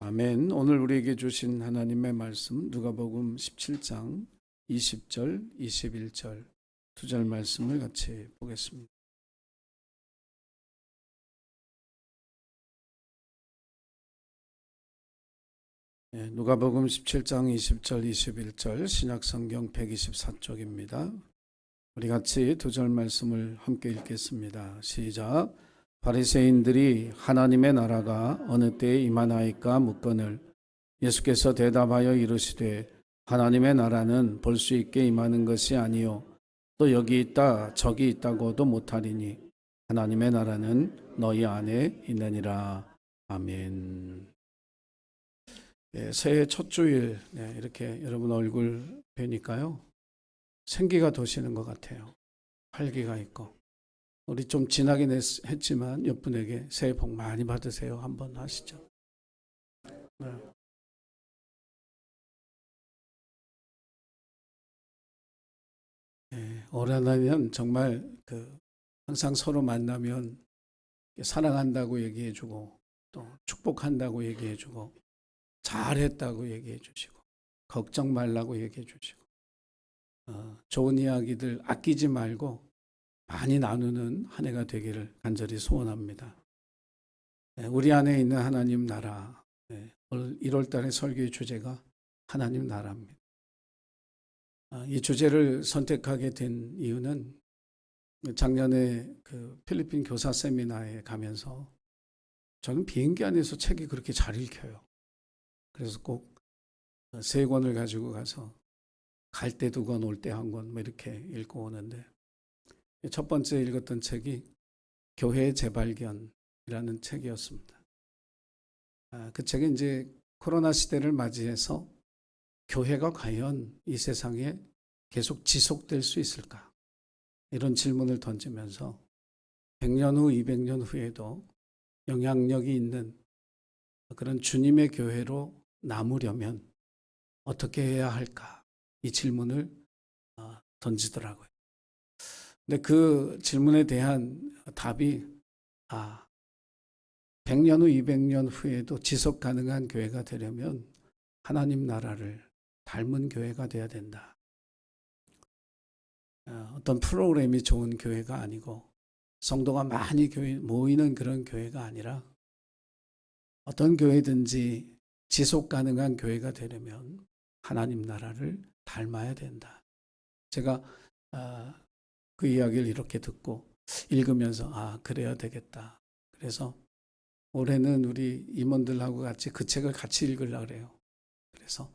아멘. 오늘 우리에게 주신 하나님의 말씀 누가복음 17장 20절, 21절 두 절 말씀을 같이 보겠습니다. 누가복음 17장 20절, 21절 신약성경 124쪽입니다. 우리 같이 두 절 말씀을 함께 읽겠습니다. 시작. 바리새인들이 하나님의 나라가 어느 때에 임하나이까 묻거늘 예수께서 대답하여 이르시되 하나님의 나라는 볼 수 있게 임하는 것이 아니요 또 여기 있다 저기 있다고도 못하리니 하나님의 나라는 너희 안에 있느니라. 아멘. 새해 첫 주일 이렇게 여러분 얼굴 뵈니까요 생기가 도시는 것 같아요. 활기가 있고. 우리 좀 지나긴 했지만 옆분에게 새해 복 많이 받으세요 한번 하시죠. 네. 올해 나면 정말 항상 서로 만나면 사랑한다고 얘기해주고 또 축복한다고 얘기해주고 잘했다고 얘기해주시고 걱정 말라고 얘기해주시고 좋은 이야기들 아끼지 말고 많이 나누는 한 해가 되기를 간절히 소원합니다. 우리 안에 있는 하나님 나라, 오늘 1월 달의 설교의 주제가 하나님 나라입니다. 이 주제를 선택하게 된 이유는 작년에 필리핀 교사 세미나에 가면서 저는 비행기 안에서 책이 그렇게 잘 읽혀요. 그래서 꼭 3권을 가지고 가서 갈 때 2권, 올 때 1권 이렇게 읽고 오는데 첫 번째 읽었던 책이 교회의 재발견이라는 책이었습니다. 그 책은 이제 코로나 시대를 맞이해서 교회가 과연 이 세상에 계속 지속될 수 있을까? 이런 질문을 던지면서 100년 후, 200년 후에도 영향력이 있는 그런 주님의 교회로 남으려면 어떻게 해야 할까? 이 질문을 던지더라고요. 근데 그 질문에 대한 답이 100년 후, 200년 후에도 지속 가능한 교회가 되려면 하나님 나라를 닮은 교회가 돼야 된다. 어떤 프로그램이 좋은 교회가 아니고 성도가 많이 모이는 그런 교회가 아니라 어떤 교회든지 지속 가능한 교회가 되려면 하나님 나라를 닮아야 된다. 제가 그 이야기를 이렇게 듣고 읽으면서 그래야 되겠다. 그래서 올해는 우리 임원들하고 같이 그 책을 같이 읽으려고 그래요. 그래서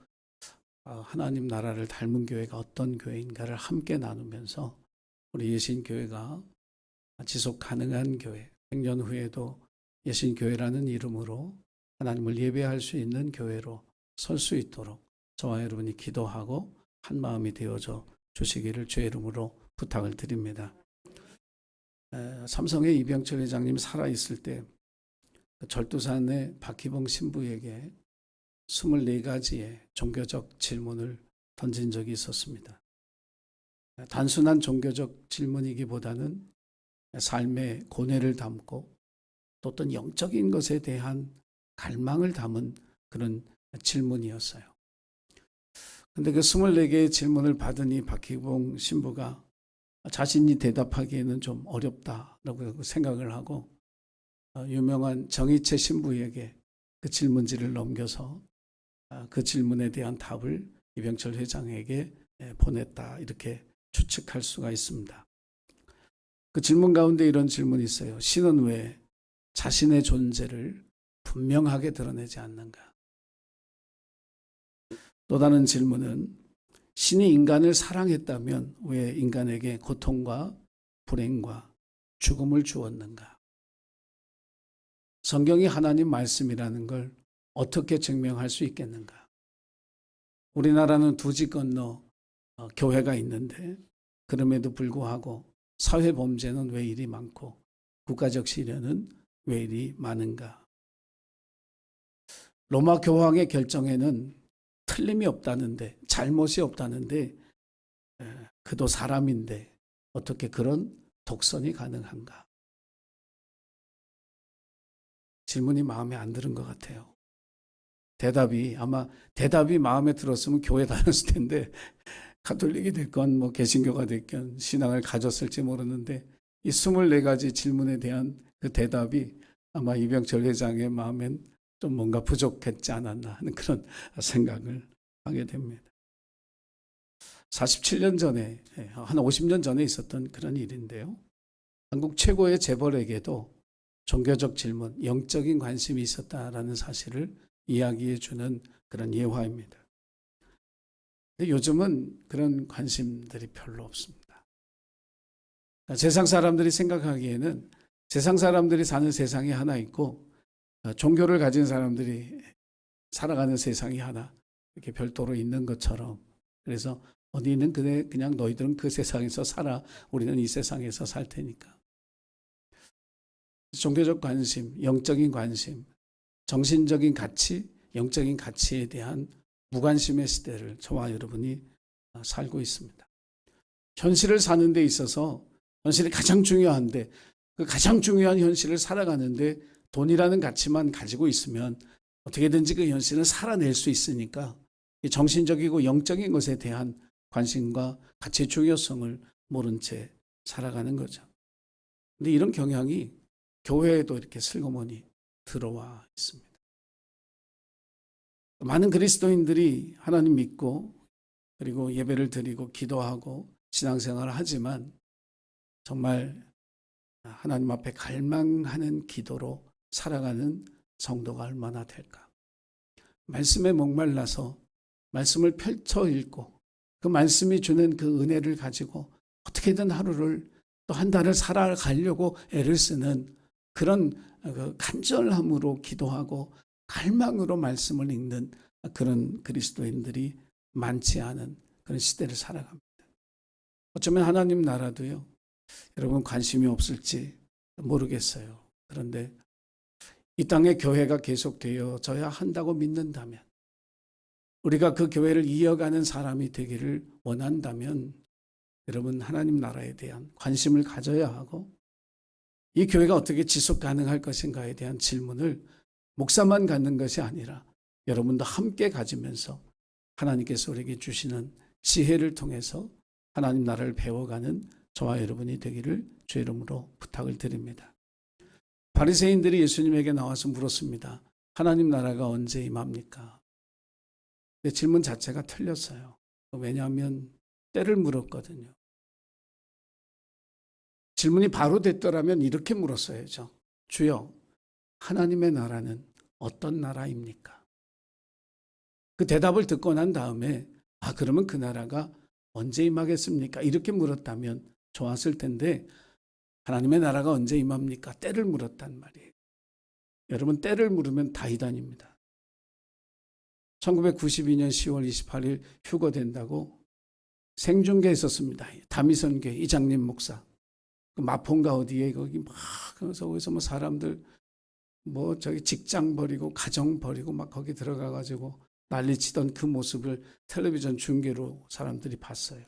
하나님 나라를 닮은 교회가 어떤 교회인가를 함께 나누면서 우리 예신교회가 지속 가능한 교회, 100년 후에도 예신교회라는 이름으로 하나님을 예배할 수 있는 교회로 설 수 있도록 저와 여러분이 기도하고 한 마음이 되어져 주시기를 주의 이름으로 부탁을 드립니다. 삼성의 이병철 회장님 살아있을 때 절두산의 박희봉 신부에게 24가지의 종교적 질문을 던진 적이 있었습니다. 단순한 종교적 질문이기보다는 삶의 고뇌를 담고 또 어떤 영적인 것에 대한 갈망을 담은 그런 질문이었어요. 근데 그 24개의 질문을 받으니 박희봉 신부가 자신이 대답하기에는 좀 어렵다라고 생각을 하고 유명한 정희채 신부에게 그 질문지를 넘겨서 그 질문에 대한 답을 이병철 회장에게 보냈다, 이렇게 추측할 수가 있습니다. 그 질문 가운데 이런 질문이 있어요. 신은 왜 자신의 존재를 분명하게 드러내지 않는가? 또 다른 질문은 신이 인간을 사랑했다면 왜 인간에게 고통과 불행과 죽음을 주었는가? 성경이 하나님 말씀이라는 걸 어떻게 증명할 수 있겠는가? 우리나라는 두 집 건너 교회가 있는데 그럼에도 불구하고 사회 범죄는 왜 이리 많고 국가적 시련은 왜 이리 많은가? 로마 교황의 결정에는 틀림이 없다는데, 잘못이 없다는데 그도 사람인데 어떻게 그런 독선이 가능한가? 질문이 마음에 안 드는 것 같아요. 아마 대답이 마음에 들었으면 교회 다녔을 텐데 가톨릭이 됐건 뭐 개신교가 됐건 신앙을 가졌을지 모르는데 이 24가지 질문에 대한 그 대답이 아마 이병철 회장의 마음엔 좀 뭔가 부족했지 않았나 하는 그런 생각을 하게 됩니다. 47년 전에, 한 50년 전에 있었던 그런 일인데요. 한국 최고의 재벌에게도 종교적 질문, 영적인 관심이 있었다라는 사실을 이야기해 주는 그런 예화입니다. 근데 요즘은 그런 관심들이 별로 없습니다. 세상 사람들이 생각하기에는 세상 사람들이 사는 세상이 하나 있고 종교를 가진 사람들이 살아가는 세상이 하나 이렇게 별도로 있는 것처럼, 그래서 어디는 그냥 너희들은 그 세상에서 살아, 우리는 이 세상에서 살 테니까. 종교적 관심, 영적인 관심, 정신적인 가치, 영적인 가치에 대한 무관심의 시대를 저와 여러분이 살고 있습니다. 현실을 사는 데 있어서 현실이 가장 중요한데 그 가장 중요한 현실을 살아가는데 돈이라는 가치만 가지고 있으면 어떻게든지 그 현실을 살아낼 수 있으니까 정신적이고 영적인 것에 대한 관심과 가치의 중요성을 모른 채 살아가는 거죠. 근데 이런 경향이 교회에도 이렇게 슬그머니 들어와 있습니다. 많은 그리스도인들이 하나님 믿고 그리고 예배를 드리고 기도하고 신앙생활을 하지만 정말 하나님 앞에 갈망하는 기도로 살아가는 성도가 얼마나 될까? 말씀에 목말라서 말씀을 펼쳐 읽고 그 말씀이 주는 그 은혜를 가지고 어떻게든 하루를 또 한 달을 살아가려고 애를 쓰는 그런 간절함으로 기도하고 갈망으로 말씀을 읽는 그런 그리스도인들이 많지 않은 그런 시대를 살아갑니다. 어쩌면 하나님 나라도요, 여러분 관심이 없을지 모르겠어요. 그런데 이 땅에 교회가 계속되어져야 한다고 믿는다면, 우리가 그 교회를 이어가는 사람이 되기를 원한다면 여러분 하나님 나라에 대한 관심을 가져야 하고 이 교회가 어떻게 지속 가능할 것인가에 대한 질문을 목사만 갖는 것이 아니라 여러분도 함께 가지면서 하나님께서 우리에게 주시는 지혜를 통해서 하나님 나라를 배워가는 저와 여러분이 되기를 주의 이름으로 부탁을 드립니다. 바리새인들이 예수님에게 나와서 물었습니다. 하나님 나라가 언제 임합니까? 근데 질문 자체가 틀렸어요. 왜냐하면 때를 물었거든요. 질문이 바로 됐더라면 이렇게 물었어야죠. 주여, 하나님의 나라는 어떤 나라입니까? 그 대답을 듣고 난 다음에 그러면 그 나라가 언제 임하겠습니까? 이렇게 물었다면 좋았을 텐데 하나님의 나라가 언제 임합니까? 때를 물었단 말이에요. 여러분, 때를 물으면 다 이단입니다. 1992년 10월 28일 휴거된다고 생중계 했었습니다. 다미선교회 이장님 목사. 마포인가 어디에 거기 막 그래서 거기서 뭐 사람들 뭐 저기 직장 버리고 가정 버리고 막 거기 들어가 가지고 난리치던 그 모습을 텔레비전 중계로 사람들이 봤어요.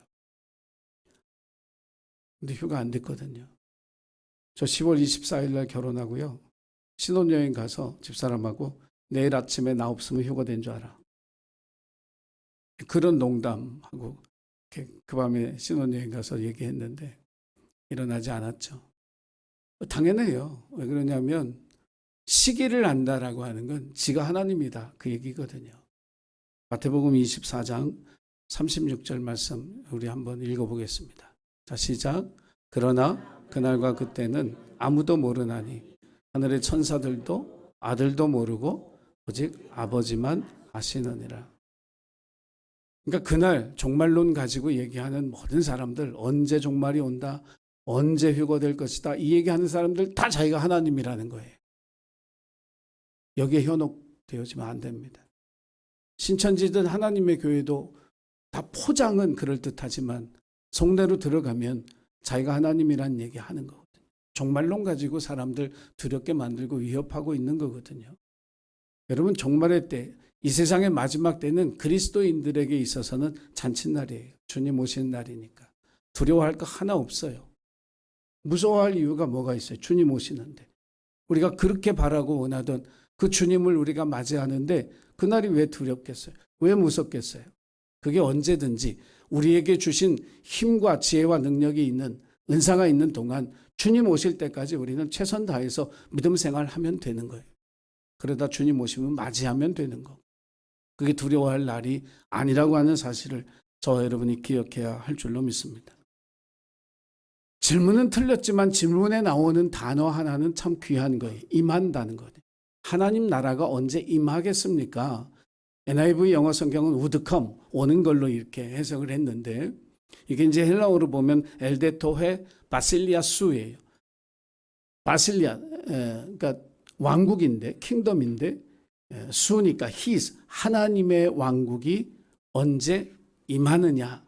근데 휴가 안 됐거든요. 저 10월 24일 날 결혼하고요. 신혼여행 가서 집사람하고 내일 아침에 나 없으면 휴가된 줄 알아. 그런 농담하고 그 밤에 신혼여행 가서 얘기했는데 일어나지 않았죠. 당연해요. 왜 그러냐면 시기를 안다라고 하는 건 지가 하나님이다 그 얘기거든요. 마태복음 24장 36절 말씀 우리 한번 읽어보겠습니다. 자, 시작. 그러나 그날과 그때는 아무도 모르나니 하늘의 천사들도 아들도 모르고 오직 아버지만 아시느니라. 그러니까 그날 종말론 가지고 얘기하는 모든 사람들, 언제 종말이 온다, 언제 휴거될 것이다, 이 얘기하는 사람들 다 자기가 하나님이라는 거예요. 여기에 현혹되어지면 안 됩니다. 신천지든 하나님의 교회도 다 포장은 그럴듯하지만 속내로 들어가면 자기가 하나님이라는 얘기하는 거거든요. 종말론 가지고 사람들 두렵게 만들고 위협하고 있는 거거든요. 여러분, 종말의 때, 이 세상의 마지막 때는 그리스도인들에게 있어서는 잔칫날이에요. 주님 오시는 날이니까. 두려워할 거 하나 없어요. 무서워할 이유가 뭐가 있어요? 주님 오시는데. 우리가 그렇게 바라고 원하던 그 주님을 우리가 맞이하는데 그날이 왜 두렵겠어요? 왜 무섭겠어요? 그게 언제든지 우리에게 주신 힘과 지혜와 능력이 있는 은사가 있는 동안 주님 오실 때까지 우리는 최선 다해서 믿음 생활하면 되는 거예요. 그러다 주님 오시면 맞이하면 되는 거. 그게 두려워할 날이 아니라고 하는 사실을 저와 여러분이 기억해야 할 줄로 믿습니다. 질문은 틀렸지만 질문에 나오는 단어 하나는 참 귀한 거예요. 임한다는 거예요. 하나님 나라가 언제 임하겠습니까? NIV 영어 성경은 would come, 오는 걸로 이렇게 해석을 했는데 이게 이제 헬라어로 보면 엘데토헤 바실리아 수예요. 바실리아, 그러니까 왕국인데, 킹덤인데 수니까 his, 하나님의 왕국이 언제 임하느냐,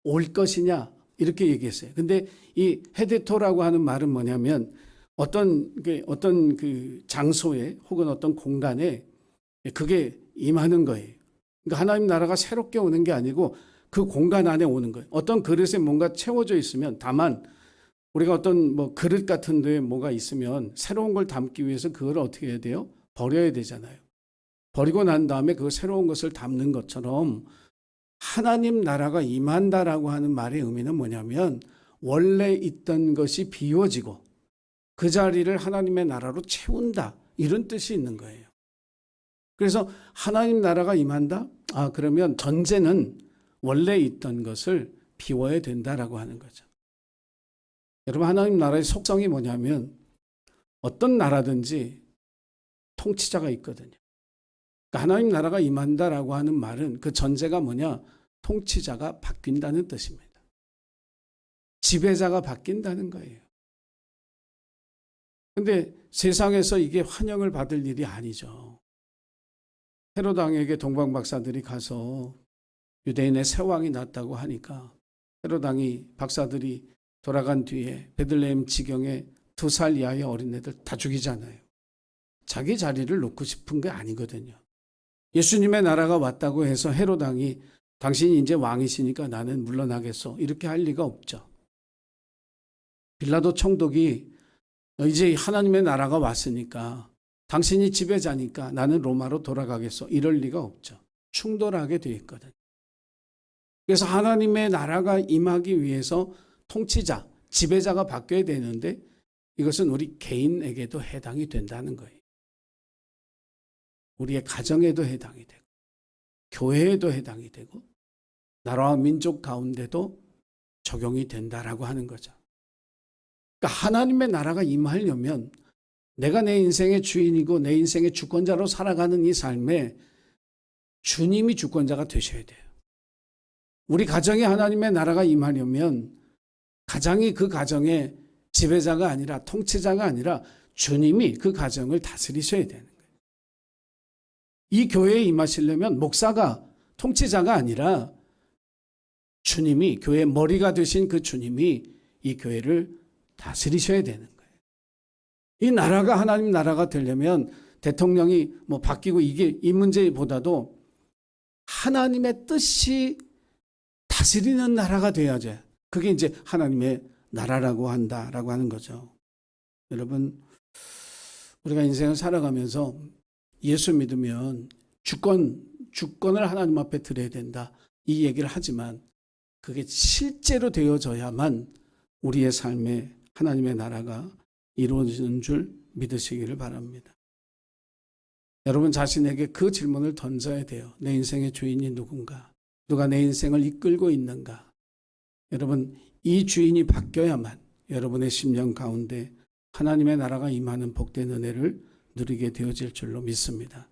올 것이냐 이렇게 얘기했어요. 근데 이 헤데토라고 하는 말은 뭐냐면 어떤 그 장소에 혹은 어떤 공간에 그게 임하는 거예요. 그러니까 하나님 나라가 새롭게 오는 게 아니고 그 공간 안에 오는 거예요. 어떤 그릇에 뭔가 채워져 있으면, 다만 우리가 어떤 뭐 그릇 같은 데에 뭐가 있으면 새로운 걸 담기 위해서 그걸 어떻게 해야 돼요? 버려야 되잖아요. 버리고 난 다음에 그 새로운 것을 담는 것처럼 하나님 나라가 임한다라고 하는 말의 의미는 뭐냐면 원래 있던 것이 비워지고 그 자리를 하나님의 나라로 채운다, 이런 뜻이 있는 거예요. 그래서 하나님 나라가 임한다? 그러면 전제는 원래 있던 것을 비워야 된다라고 하는 거죠. 여러분, 하나님 나라의 속성이 뭐냐면 어떤 나라든지 통치자가 있거든요. 그러니까 하나님 나라가 임한다라고 하는 말은 그 전제가 뭐냐? 통치자가 바뀐다는 뜻입니다. 지배자가 바뀐다는 거예요. 근데 세상에서 이게 환영을 받을 일이 아니죠. 헤롯 왕에게 동방 박사들이 가서 유대인의 새 왕이 났다고 하니까 헤롯 왕이 박사들이 돌아간 뒤에 베들레헴 지경에 2살 이하의 어린애들 다 죽이잖아요. 자기 자리를 놓고 싶은 게 아니거든요. 예수님의 나라가 왔다고 해서 헤롯 왕이 당신이 이제 왕이시니까 나는 물러나겠소, 이렇게 할 리가 없죠. 빌라도 총독이 이제 하나님의 나라가 왔으니까 당신이 지배자니까 나는 로마로 돌아가겠소, 이럴 리가 없죠. 충돌하게 돼 있거든요. 그래서 하나님의 나라가 임하기 위해서 통치자, 지배자가 바뀌어야 되는데 이것은 우리 개인에게도 해당이 된다는 거예요. 우리의 가정에도 해당이 되고 교회에도 해당이 되고 나라와 민족 가운데도 적용이 된다라고 하는 거죠. 그러니까 하나님의 나라가 임하려면 내가 내 인생의 주인이고 내 인생의 주권자로 살아가는 이 삶에 주님이 주권자가 되셔야 돼요. 우리 가정에 하나님의 나라가 임하려면 가장이 그 가정의 지배자가 아니라 통치자가 아니라 주님이 그 가정을 다스리셔야 되는 거예요. 이 교회에 임하시려면 목사가 통치자가 아니라 주님이, 교회의 머리가 되신 그 주님이 이 교회를 다스리셔야 되는 거예요. 이 나라가 하나님 나라가 되려면 대통령이 뭐 바뀌고 이 문제보다도 하나님의 뜻이 다스리는 나라가 돼야죠. 그게 이제 하나님의 나라라고 한다라고 하는 거죠. 여러분, 우리가 인생을 살아가면서 예수 믿으면 주권을 하나님 앞에 드려야 된다, 이 얘기를 하지만 그게 실제로 되어져야만 우리의 삶에 하나님의 나라가 이루어지는 줄 믿으시기를 바랍니다. 여러분 자신에게 그 질문을 던져야 돼요. 내 인생의 주인이 누군가? 누가 내 인생을 이끌고 있는가? 여러분, 이 주인이 바뀌어야만 여러분의 심령 가운데 하나님의 나라가 임하는 복된 은혜를 누리게 되어질 줄로 믿습니다.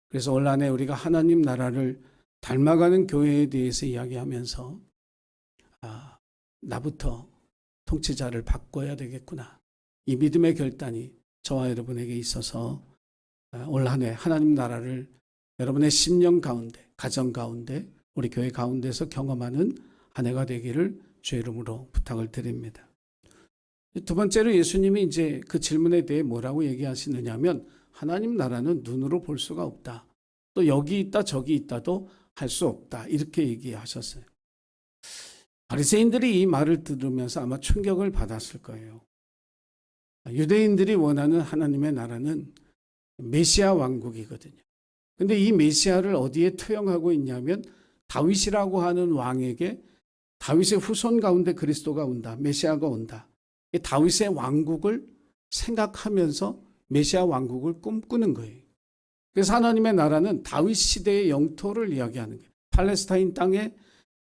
그래서 올 한해 우리가 하나님 나라를 닮아가는 교회에 대해서 이야기하면서 나부터 통치자를 바꿔야 되겠구나, 이 믿음의 결단이 저와 여러분에게 있어서 올 한해 하나님 나라를 여러분의 심령 가운데, 가정 가운데, 우리 교회 가운데서 경험하는 한 해가 되기를 주의 이름으로 부탁을 드립니다. 두 번째로 예수님이 이제 그 질문에 대해 뭐라고 얘기하시느냐면 하나님 나라는 눈으로 볼 수가 없다, 또 여기 있다 저기 있다도 할 수 없다, 이렇게 얘기하셨어요. 바리새인들이 이 말을 들으면서 아마 충격을 받았을 거예요. 유대인들이 원하는 하나님의 나라는 메시아 왕국이거든요. 근데 이 메시아를 어디에 투영하고 있냐면 다윗이라고 하는 왕에게 다윗의 후손 가운데 그리스도가 온다. 메시아가 온다. 이 다윗의 왕국을 생각하면서 메시아 왕국을 꿈꾸는 거예요. 그래서 하나님의 나라는 다윗 시대의 영토를 이야기하는 거예요. 팔레스타인 땅에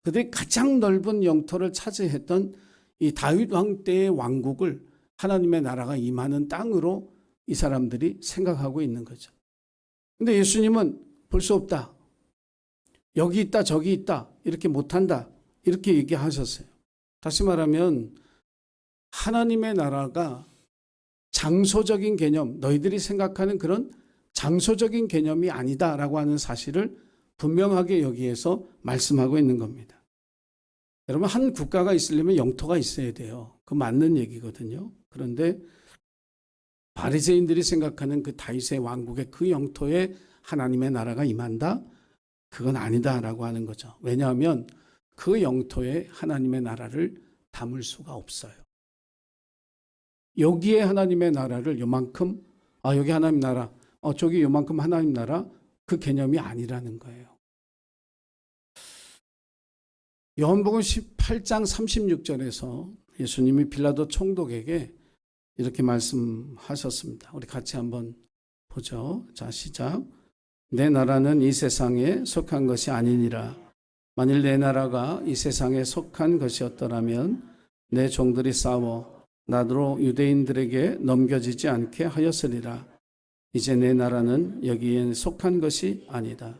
그들이 가장 넓은 영토를 차지했던 이 다윗 왕 때의 왕국을 하나님의 나라가 임하는 땅으로 이 사람들이 생각하고 있는 거죠. 근데 예수님은 볼 수 없다. 여기 있다, 저기 있다. 이렇게 못한다. 이렇게 얘기하셨어요. 다시 말하면 하나님의 나라가 장소적인 개념, 너희들이 생각하는 그런 장소적인 개념이 아니다라고 하는 사실을 분명하게 여기에서 말씀하고 있는 겁니다. 여러분, 한 국가가 있으려면 영토가 있어야 돼요. 그 맞는 얘기거든요. 그런데 바리새인들이 생각하는 그 다윗의 왕국의 그 영토에 하나님의 나라가 임한다? 그건 아니다라고 하는 거죠. 왜냐하면 그 영토에 하나님의 나라를 담을 수가 없어요. 여기에 하나님의 나라를 요만큼, 여기 하나님 나라, 저기 요만큼 하나님 나라, 그 개념이 아니라는 거예요. 요한복음 18장 36절에서 예수님이 빌라도 총독에게 이렇게 말씀하셨습니다. 우리 같이 한번 보죠. 자, 시작. 내 나라는 이 세상에 속한 것이 아니니라. 만일 내 나라가 이 세상에 속한 것이었더라면 내 종들이 싸워 나더러 유대인들에게 넘겨지지 않게 하였으리라. 이제 내 나라는 여기에 속한 것이 아니다.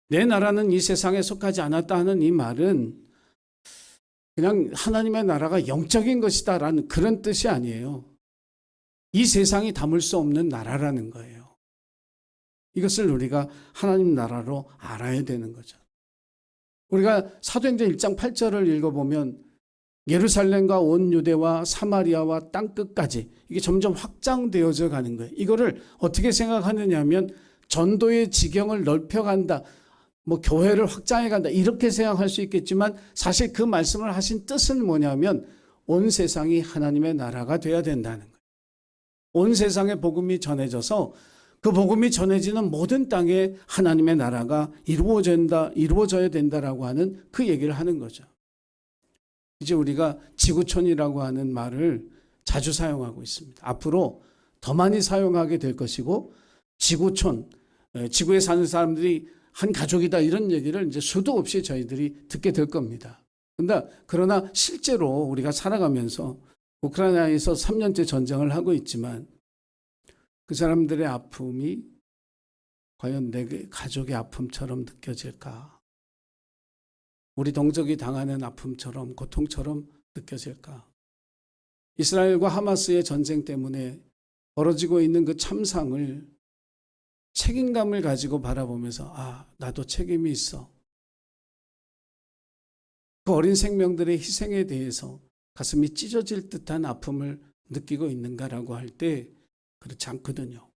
내 나라는 이 세상에 속하지 않았다 하는 이 말은 그냥 하나님의 나라가 영적인 것이다라는 그런 뜻이 아니에요. 이 세상이 담을 수 없는 나라라는 거예요. 이것을 우리가 하나님 나라로 알아야 되는 거죠. 우리가 사도행전 1장 8절을 읽어보면 예루살렘과 온 유대와 사마리아와 땅끝까지 이게 점점 확장되어져 가는 거예요. 이거를 어떻게 생각하느냐 하면 전도의 지경을 넓혀간다. 교회를 확장해간다. 이렇게 생각할 수 있겠지만 사실 그 말씀을 하신 뜻은 뭐냐면 온 세상이 하나님의 나라가 돼야 된다는 거예요. 온 세상에 복음이 전해져서 그 복음이 전해지는 모든 땅에 하나님의 나라가 이루어져야 된다라고 하는 그 얘기를 하는 거죠. 이제 우리가 지구촌이라고 하는 말을 자주 사용하고 있습니다. 앞으로 더 많이 사용하게 될 것이고 지구촌, 지구에 사는 사람들이 한 가족이다 이런 얘기를 이제 수도 없이 저희들이 듣게 될 겁니다. 그러나 실제로 우리가 살아가면서 우크라이나에서 3년째 전쟁을 하고 있지만 그 사람들의 아픔이 과연 내 가족의 아픔처럼 느껴질까? 우리 동족이 당하는 아픔처럼 고통처럼 느껴질까? 이스라엘과 하마스의 전쟁 때문에 벌어지고 있는 그 참상을 책임감을 가지고 바라보면서 나도 책임이 있어. 그 어린 생명들의 희생에 대해서 가슴이 찢어질 듯한 아픔을 느끼고 있는가라고 할 때 그렇지 않거든요.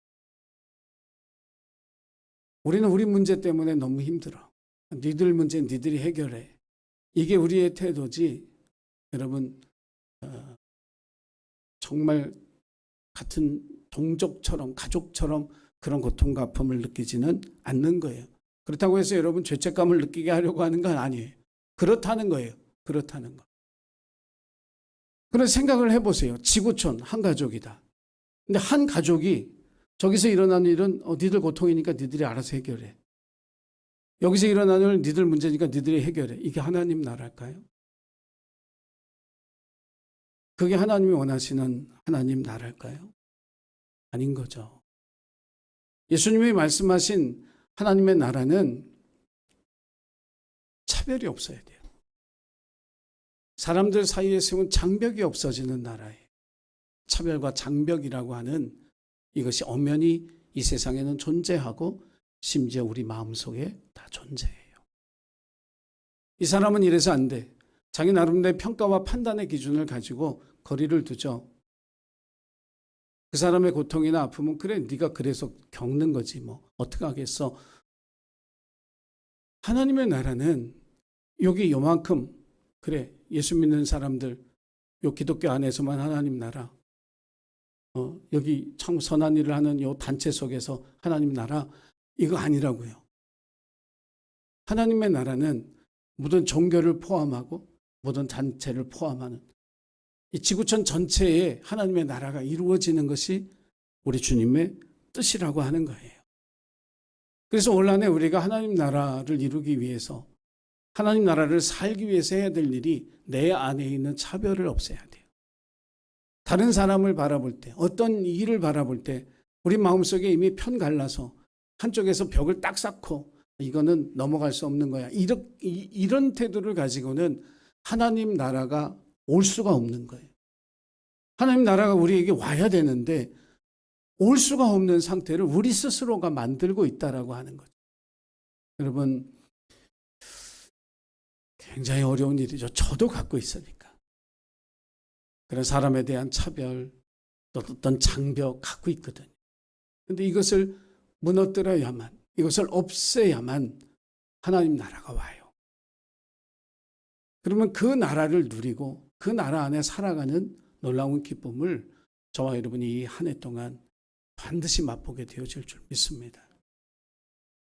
우리는 우리 문제 때문에 너무 힘들어. 니들 문제 니들이 해결해. 이게 우리의 태도지. 여러분 정말 같은 동족처럼 가족처럼 그런 고통과 아픔을 느끼지는 않는 거예요. 그렇다고 해서 여러분 죄책감을 느끼게 하려고 하는 건 아니에요. 그렇다는 거예요. 그렇다는 거. 그런 생각을 해보세요. 지구촌 한 가족이다. 근데 한 가족이 저기서 일어나는 일은 니들 고통이니까 니들이 알아서 해결해. 여기서 일어나는 일은 니들 문제니까 니들이 해결해. 이게 하나님 나라일까요? 그게 하나님이 원하시는 하나님 나라일까요? 아닌 거죠. 예수님이 말씀하신 하나님의 나라는 차별이 없어야 돼요. 사람들 사이에 세운 장벽이 없어지는 나라예요. 차별과 장벽이라고 하는 이것이 엄연히 이 세상에는 존재하고 심지어 우리 마음속에 다 존재해요. 이 사람은 이래서 안 돼. 자기 나름대로 평가와 판단의 기준을 가지고 거리를 두죠. 그 사람의 고통이나 아픔은 그래 네가 그래서 겪는 거지 어떻게 하겠어. 하나님의 나라는 여기 요만큼 그래 예수 믿는 사람들 요 기독교 안에서만 하나님 나라 여기 참 선한 일을 하는 이 단체 속에서 하나님 나라 이거 아니라고요. 하나님의 나라는 모든 종교를 포함하고 모든 단체를 포함하는 이 지구촌 전체에 하나님의 나라가 이루어지는 것이 우리 주님의 뜻이라고 하는 거예요. 그래서 온란에 우리가 하나님 나라를 이루기 위해서 하나님 나라를 살기 위해서 해야 될 일이 내 안에 있는 차별을 없애야 돼요. 다른 사람을 바라볼 때, 어떤 일을 바라볼 때 우리 마음속에 이미 편 갈라서 한쪽에서 벽을 딱 쌓고 이거는 넘어갈 수 없는 거야. 이런 태도를 가지고는 하나님 나라가 올 수가 없는 거예요. 하나님 나라가 우리에게 와야 되는데 올 수가 없는 상태를 우리 스스로가 만들고 있다라고 하는 거죠. 여러분, 굉장히 어려운 일이죠. 저도 갖고 있으니까. 그런 사람에 대한 차별, 또 어떤 장벽 갖고 있거든요. 그런데 이것을 무너뜨려야만, 이것을 없애야만 하나님 나라가 와요. 그러면 그 나라를 누리고 그 나라 안에 살아가는 놀라운 기쁨을 저와 여러분이 이 한 해 동안 반드시 맛보게 되어질 줄 믿습니다.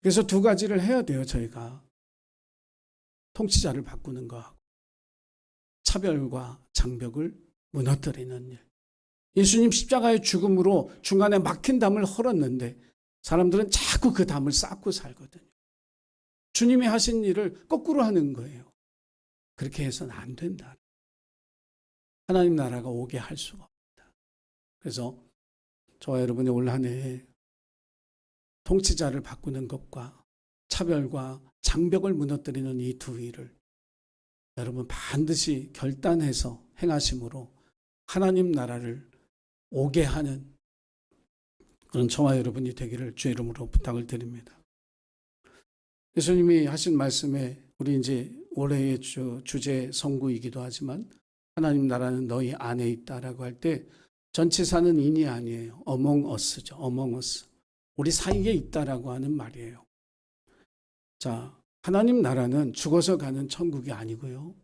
그래서 두 가지를 해야 돼요. 저희가 통치자를 바꾸는 거하고 차별과 장벽을 무너뜨리는 일. 예수님 십자가의 죽음으로 중간에 막힌 담을 헐었는데 사람들은 자꾸 그 담을 쌓고 살거든요. 주님이 하신 일을 거꾸로 하는 거예요. 그렇게 해서는 안 된다. 하나님 나라가 오게 할 수가 없다. 그래서 저와 여러분이 올 한 해에 통치자를 바꾸는 것과 차별과 장벽을 무너뜨리는 이 두 일을 여러분 반드시 결단해서 행하심으로 하나님 나라를 오게 하는 그런 저와 여러분이 되기를 주의 이름으로 부탁을 드립니다. 예수님이 하신 말씀에 우리 이제 올해의 주제 성구이기도 하지만 하나님 나라는 너희 안에 있다라고 할 때 전체 사는 인이 아니에요. among us죠. among us. 우리 사이에 있다라고 하는 말이에요. 자, 하나님 나라는 죽어서 가는 천국이 아니고요.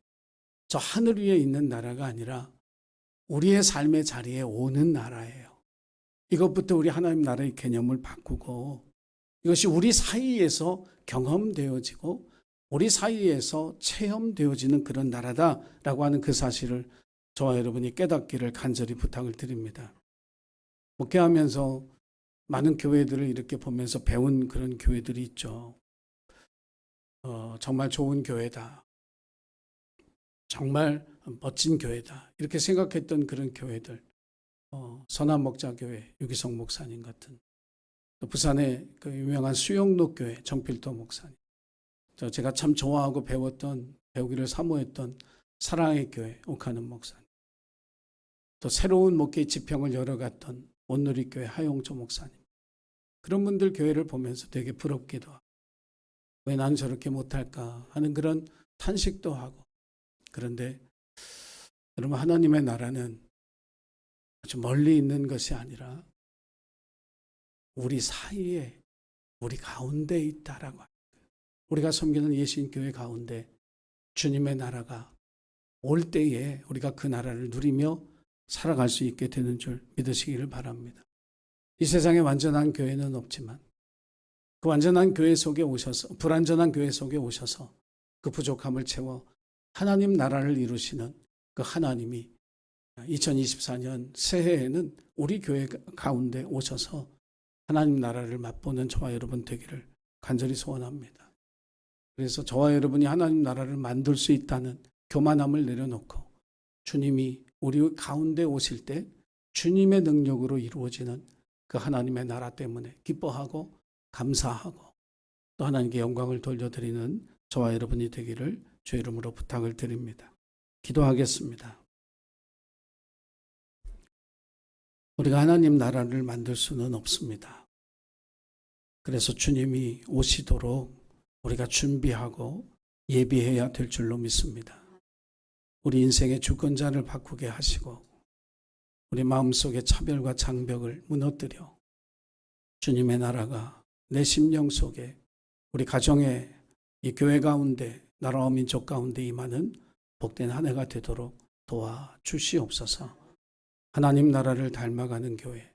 저 하늘 위에 있는 나라가 아니라 우리의 삶의 자리에 오는 나라예요. 이것부터 우리 하나님 나라의 개념을 바꾸고 이것이 우리 사이에서 경험되어지고 우리 사이에서 체험되어지는 그런 나라다라고 하는 그 사실을 저와 여러분이 깨닫기를 간절히 부탁을 드립니다. 목회하면서 많은 교회들을 이렇게 보면서 배운 그런 교회들이 있죠. 정말 좋은 교회다. 정말 멋진 교회다. 이렇게 생각했던 그런 교회들. 선한목자교회 유기성 목사님 같은 또 부산의 그 유명한 수영로 교회 정필도 목사님. 제가 참 좋아하고 배우기를 사모했던 사랑의 교회 옥하는 목사님. 또 새로운 목회 지평을 열어갔던 온누리교회 하용조 목사님. 그런 분들 교회를 보면서 되게 부럽기도 하고 왜 난 저렇게 못할까 하는 그런 탄식도 하고 그런데 여러분 하나님의 나라는 아주 멀리 있는 것이 아니라 우리 사이에 우리 가운데 있다라고 합니다. 우리가 섬기는 예수님교회 가운데 주님의 나라가 올 때에 우리가 그 나라를 누리며 살아갈 수 있게 되는 줄 믿으시기를 바랍니다. 이 세상에 완전한 교회는 없지만 그 완전한 교회 속에 오셔서 불완전한 교회 속에 오셔서 그 부족함을 채워 하나님 나라를 이루시는 그 하나님이 2024년 새해에는 우리 교회 가운데 오셔서 하나님 나라를 맛보는 저와 여러분 되기를 간절히 소원합니다. 그래서 저와 여러분이 하나님 나라를 만들 수 있다는 교만함을 내려놓고 주님이 우리 가운데 오실 때 주님의 능력으로 이루어지는 그 하나님의 나라 때문에 기뻐하고 감사하고 또 하나님께 영광을 돌려드리는 저와 여러분이 되기를 주의 이름으로 부탁을 드립니다. 기도하겠습니다. 우리가 하나님 나라를 만들 수는 없습니다. 그래서 주님이 오시도록 우리가 준비하고 예비해야 될 줄로 믿습니다. 우리 인생의 주권자를 바꾸게 하시고 우리 마음속의 차별과 장벽을 무너뜨려 주님의 나라가 내 심령 속에 우리 가정의 이 교회 가운데 나라와 민족 가운데 임하는 복된 한 해가 되도록 도와주시옵소서. 하나님 나라를 닮아가는 교회,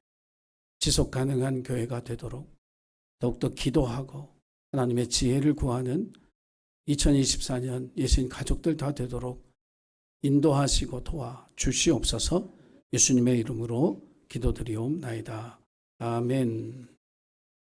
지속 가능한 교회가 되도록 더욱더 기도하고 하나님의 지혜를 구하는 2024년 예수님 가족들 다 되도록 인도하시고 도와 주시옵소서. 예수님의 이름으로 기도드리옵나이다. 아멘.